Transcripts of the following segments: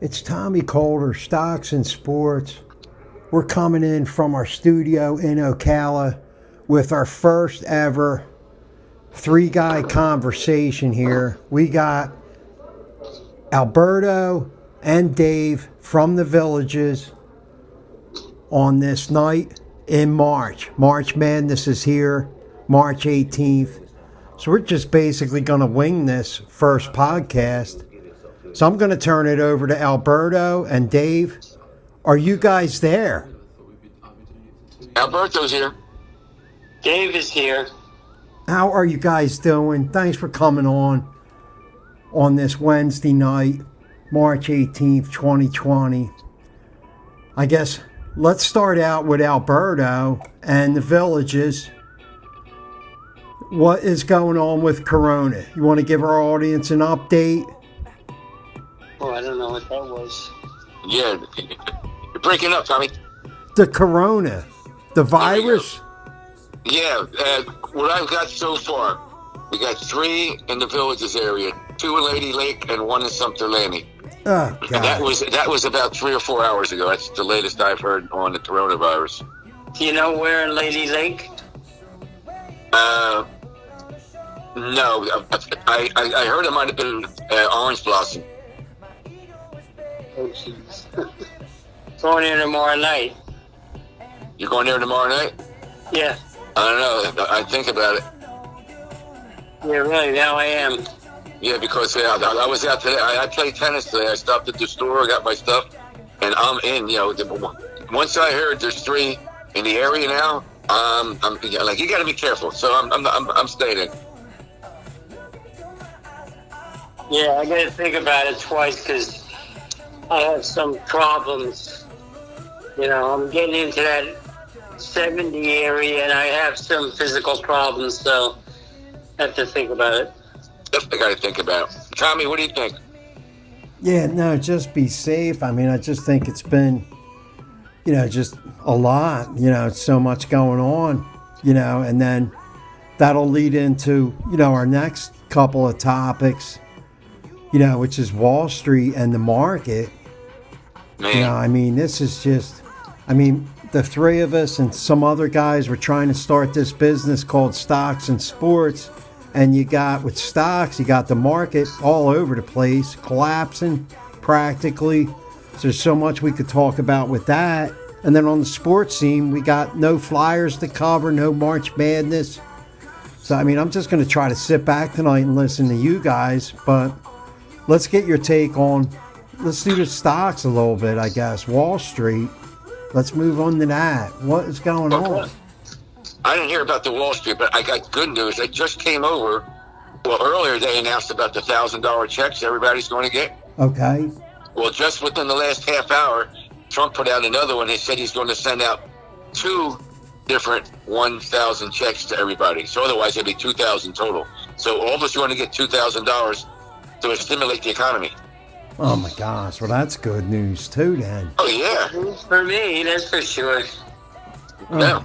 It's Tommy Calder, Stocks and Sports. We're coming in from our studio in Ocala with our first ever three-guy conversation here. We got Alberto and Dave from the Villages on this night in March. March Madness is here, March 18th. So we're just basically going to wing this first podcast. So I'm going to turn it over to Alberto and Dave. Are you guys there? Alberto's here. Dave is here. How are you guys doing? Thanks for coming on this Wednesday night, March 18th, 2020. I guess let's start out with Alberto and the Villages. What is going on with Corona? You want to give our audience an update? Oh, I don't know what that was. Yeah, you're breaking up, Tommy. The Corona, the virus? Yeah, what I've got so far, we got 3 in the Villages area, 2 in Lady Lake and 1 in Sumter Landing. Oh, God. That was about 3 or 4 hours ago. That's the latest I've heard on the coronavirus. Do you know where in Lady Lake? No, I heard it might have been Orange Blossom. Oh, jeez. Going there tomorrow night. You're going there tomorrow night? Yeah. I don't know. I think about it. Yeah, really, now I am. Yeah, because I was out today. I played tennis today. I stopped at the store, got my stuff, and I'm in. You know, once I heard there's 3 in the area now, I'm like, you got to be careful. So I'm staying in. Yeah, I got to think about it twice because I have some problems. You know, I'm getting into that 70 area and I have some physical problems, so I have to think about it. Definitely got to think about it. Tommy, what do you think? Yeah, no, just be safe. I mean, I just think it's been, just a lot, so much going on, and then that'll lead into, our next couple of topics, which is Wall Street and the market. Man. I mean, this is just, the 3 of us and some other guys were trying to start this business called Stocks and Sports. And you got, with stocks, you got the market all over the place, collapsing practically. So there's so much we could talk about with that. And then on the sports scene, we got no Flyers to cover, no March Madness. So, I'm just going to try to sit back tonight and listen to you guys. But let's get your take on, let's do the stocks a little bit, I guess. Wall Street. Let's move on to that. What is going on? I didn't hear about the Wall Street, but I got good news. They just came over. Well, earlier they announced about the $1,000 checks everybody's going to get. Okay. Well, just within the last half hour, Trump put out another one. He said he's going to send out 2 different 1,000 checks to everybody. So otherwise, it'd be 2,000 total. So all of us are going to get $2,000 to stimulate the economy. Oh, my gosh. Well, that's good news, too, then. Oh, yeah. For me, that's for sure. Yeah.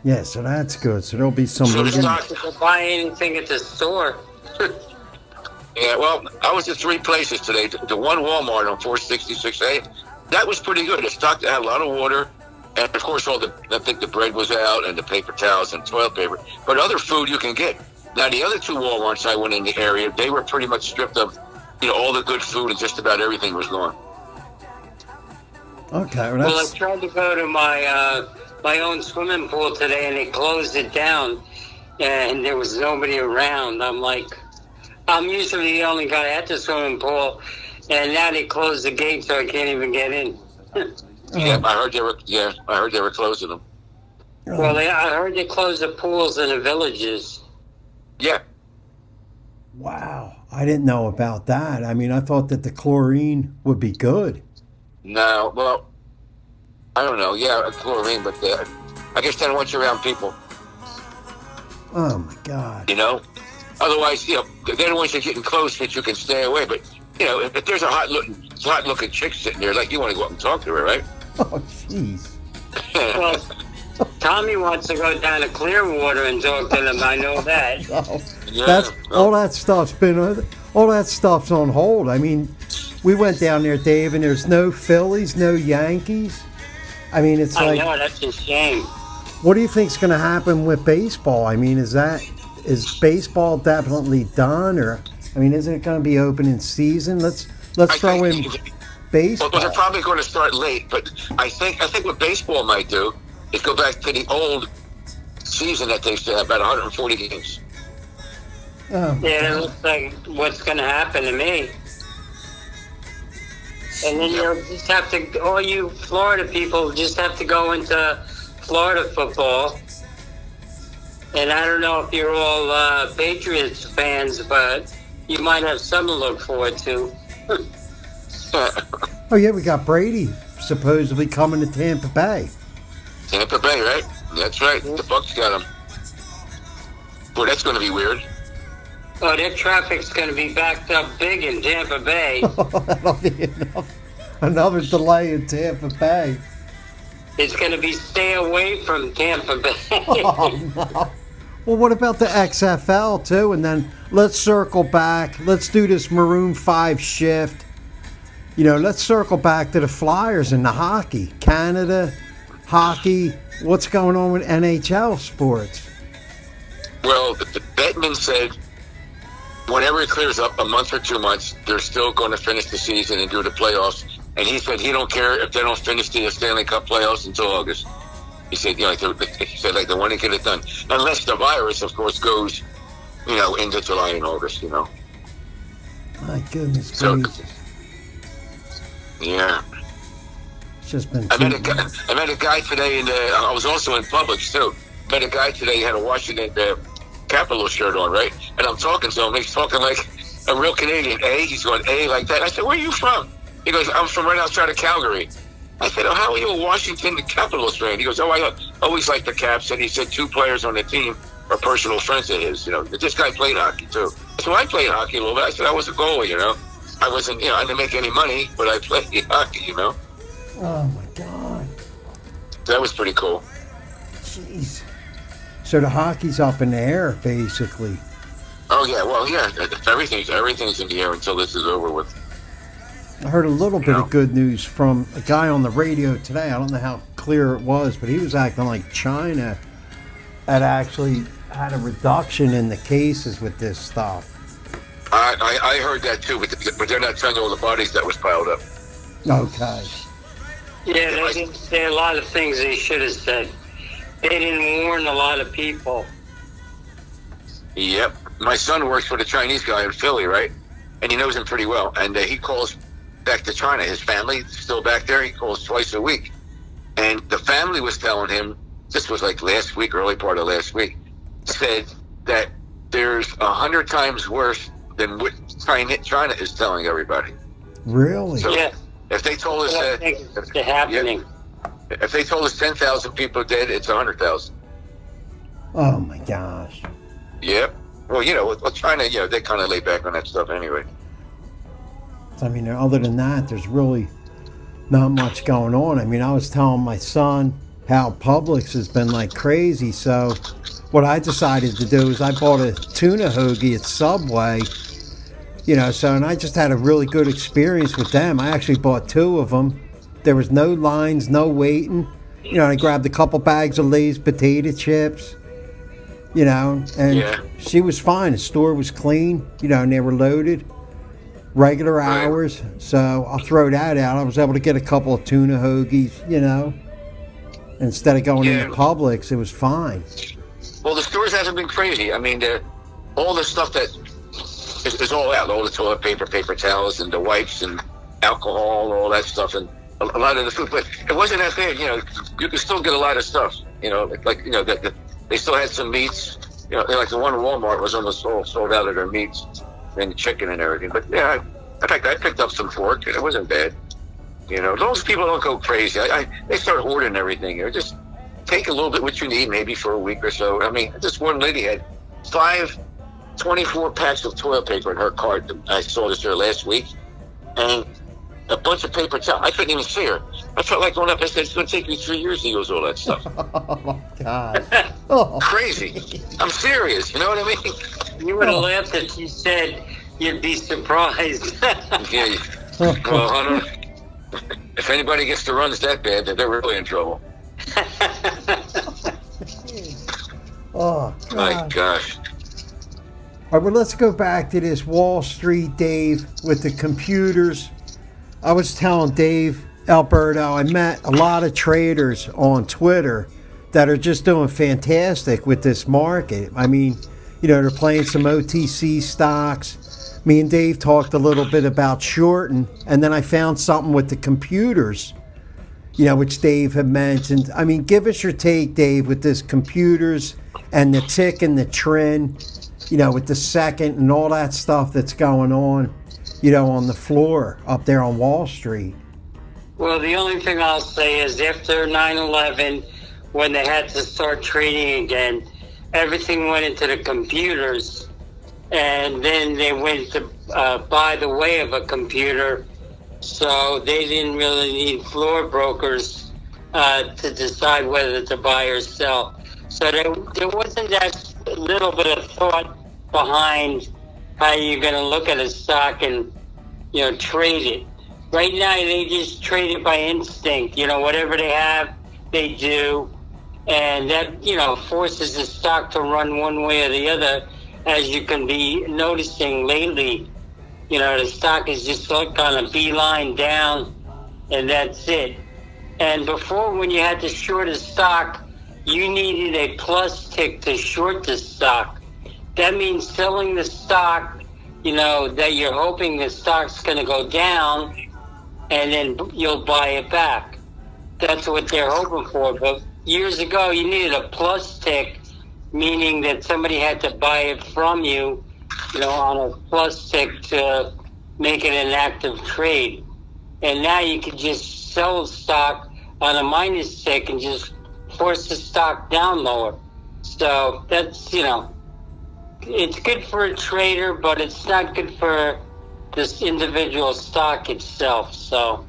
Yeah, so that's good. So there'll be some... So the I can buy anything at the store. Yeah, well, I was at 3 places today. The one Walmart on 466A, that was pretty good. The stock had a lot of water, and of course, I think the bread was out, and the paper towels and toilet paper. But other food you can get. Now, the other 2 Walmarts I went in the area, they were pretty much stripped of, all the good food, and just about everything was gone. Okay, well, I tried to go to my own swimming pool today, and they closed it down, and there was nobody around. I'm like, I'm usually the only guy at the swimming pool, and now they closed the gate, so I can't even get in. Yeah, I heard they were closing them. Well, I heard they closed the pools in the Villages. Yeah. Wow, I didn't know about that. I thought that the chlorine would be good. No, well, I don't know. Yeah, chlorine, but I guess they don't want you around people. Oh, my God. Otherwise, they don't want you getting close that you can stay away. But, if there's a hot-looking chick sitting there, like, you want to go up and talk to her, right? Oh, jeez. Well, Tommy wants to go down to Clearwater and talk to them. I know that. All that stuff's on hold. we went down there, Dave, and there's no Phillies, no Yankees. I mean, it's I like, know, that's a shame. what do you think's going to happen with baseball? I mean, is baseball definitely done, or I mean, isn't it going to be open in season? Let's throw in baseball. Well, they're probably going to start late, but I think what baseball might do is go back to the old season that they used to have, about 140 games. Oh, Yeah, it looks like what's going to happen to me. And then you'll just have to, all you Florida people just have to go into Florida football. And I don't know if you're all Patriots fans, but you might have some to look forward to. Oh yeah, we got Brady supposedly coming to Tampa Bay. Tampa Bay, right? That's right. The Bucs got him. Boy, that's going to be weird. Oh, their traffic's going to be backed up big in Tampa Bay. That'll be another delay in Tampa Bay. It's going to be stay away from Tampa Bay. Oh, no. Well, what about the XFL too? And then let's circle back. Let's do this Maroon 5 shift. You know, let's circle back to the Flyers and the hockey. Canada, hockey. What's going on with NHL sports? Well, the Bettman said whenever it clears up, a month or 2 months, they're still going to finish the season and do the playoffs. And he said he don't care if they don't finish the Stanley Cup playoffs until August. He said, you know, they want to get it done. Unless the virus, of course, goes, you know, into July and August, you know. My goodness gracious. Yeah. It's just been I met a guy today, I was also in Publix, too. Met a guy today, he had a Washington Capital shirt on, right? And I'm talking to him, he's talking like a real Canadian. He's going, like that. I said, where are you from? He goes, I'm from right outside of Calgary. I said, oh, how are you a Washington Capitals fan? He goes, oh, I always like the Caps. And he said 2 players on the team are personal friends of his. You know, this guy played hockey, too. So I played hockey a little bit. I said, I was a goalie, you know. I wasn't, you know, I didn't make any money, but I played hockey, you know. Oh, my God. That was pretty cool. Jeez. So the hockey's up in the air, basically. Oh, yeah. Well, yeah. Everything's in the air until this is over with. I heard a little bit of good news from a guy on the radio today. I don't know how clear it was, but he was acting like China had actually had a reduction in the cases with this stuff. I heard that too, but they're not telling you all the bodies that was piled up. Okay. Yeah, they didn't say a lot of things they should have said. They didn't warn a lot of people. Yep. My son works for the Chinese guy in Philly, right? And he knows him pretty well. And he calls back to China. His family still back there. He calls twice a week. And the family was telling him, this was like last week, early part of last week, said that there's 100 times worse than what China is telling everybody. Really? So Yeah. if they told us that, It's happening. if they told us 10,000 people dead, it's 100,000. Oh, my gosh. Yep. Well, you know, with China, you know, they kind of lay back on that stuff anyway. I mean, other than that, there's really not much going on. I mean, I was telling my son how Publix has been like crazy. So what I decided to do is I bought a tuna hoagie at Subway, you know, and I just had a really good experience with them. I actually bought 2 of them. There was no lines, no waiting. You know, I grabbed a couple bags of Lay's potato chips, you know, and she was fine. The store was clean, you know, and they were loaded. Regular hours, so I'll throw that out. I was able to get a couple of tuna hoagies, you know, instead of going into Publix. It was fine. Well, the stores hasn't been crazy. I mean, all the stuff that is all out, all the toilet paper, paper towels, and the wipes, and alcohol, all that stuff, and a lot of the food. But it wasn't that bad, you know. You could still get a lot of stuff, you know, like you know, they still had some meats. You know, like the one in Walmart was almost sold out of their meats. And chicken and everything, but yeah, in fact, I picked up some pork. It wasn't bad, you know. As long as people don't go crazy, they start hoarding everything. You know, just take a little bit what you need, maybe for a week or so. I mean, this one lady had 24 packs of toilet paper in her cart. I saw this there last week, and a bunch of paper towels. I couldn't even see her. I felt like going up. I said, "It's going to take me 3 years to use all that stuff." Oh my God! Oh. Crazy. I'm serious. You know what I mean? You would have laughed if you said you'd be surprised. Yeah. Well, I don't. If anybody gets the runs that bad, then they're really in trouble. Oh, God. My gosh. All right, well, let's go back to this Wall Street, Dave, with the computers. I was telling Dave Alberto, I met a lot of traders on Twitter that are just doing fantastic with this market. I mean, they're playing some OTC stocks. Me and Dave talked a little bit about shorting, and then I found something with the computers, which Dave had mentioned. I mean, give us your take, Dave, with this computers and the tick and the trend, with the second and all that stuff that's going on, on the floor up there on Wall Street. Well, the only thing I'll say is after 9/11, when they had to start trading again, everything went into the computers, and then they went to buy the way of a computer, so they didn't really need floor brokers to decide whether to buy or sell. So there wasn't that little bit of thought behind how you're going to look at a stock and, trade it. Right now, they just trade it by instinct. Whatever they have, they do. And that, forces the stock to run one way or the other, as you can be noticing lately. The stock is just like on a beeline down, and that's it. And before, when you had to short a stock, you needed a plus tick to short the stock. That means selling the stock, that you're hoping the stock's going to go down, and then you'll buy it back. That's what they're hoping for. But years ago, you needed a plus tick, meaning that somebody had to buy it from you, on a plus tick to make it an active trade. And now you can just sell the stock on a minus tick and just force the stock down lower. So that's, it's good for a trader, but it's not good for this individual stock itself. So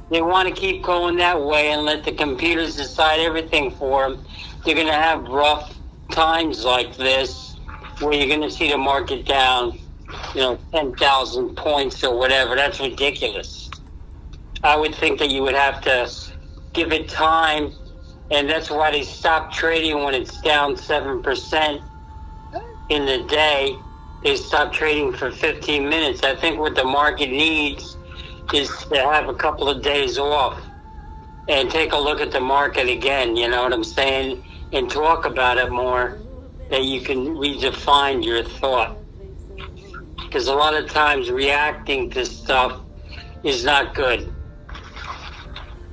they want to keep going that way and let the computers decide everything for them. They're going to have rough times like this where you're going to see the market down, 10,000 points or whatever. That's ridiculous. I would think that you would have to give it time, and that's why they stop trading when it's down 7% in the day. They stop trading for 15 minutes. I think what the market needs is to have a couple of days off and take a look at the market again, you know what I'm saying, and talk about it more, that you can redefine your thought. Because a lot of times reacting to stuff is not good.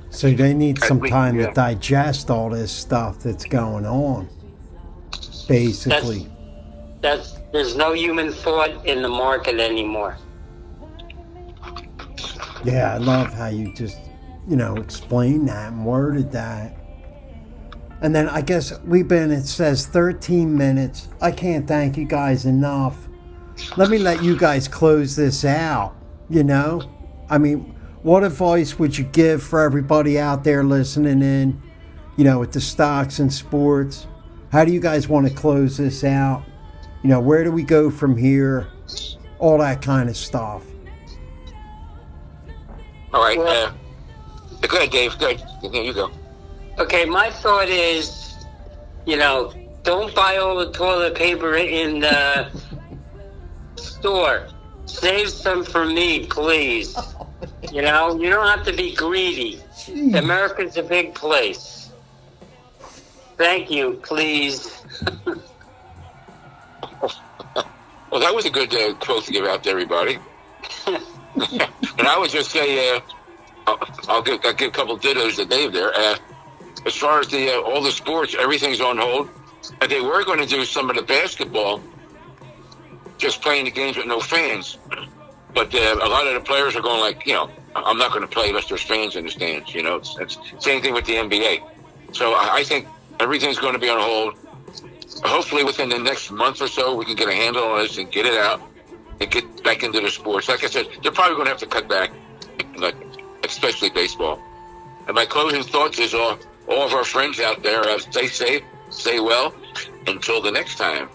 So they need some time to digest all this stuff that's going on, basically. There's no human thought in the market anymore. Yeah, I love how you just, explained that and worded that. And then I guess it says 13 minutes. I can't thank you guys enough. Let me let you guys close this out, I mean, what advice would you give for everybody out there listening in, with the stocks and sports? How do you guys want to close this out? Where do we go from here? All that kind of stuff. All right. Go ahead, Dave. Go ahead. Here you go. Okay, my thought is, don't buy all the toilet paper in the store. Save some for me, please. You don't have to be greedy. Jeez. America's a big place. Thank you, please. Well, that was a good quote to give out to everybody. And I would just say, I'll give a couple dittos to Dave there. As far as all the sports, everything's on hold. And they were going to do some of the basketball, just playing the games with no fans. But a lot of the players are going like, I'm not going to play unless there's fans in the stands. It's same thing with the NBA. So I think everything's going to be on hold. Hopefully within the next month or so, we can get a handle on this and get it out and get back into the sports. Like I said, they're probably going to have to cut back, especially baseball. And my closing thoughts is all of our friends out there, stay safe, stay well. Until the next time.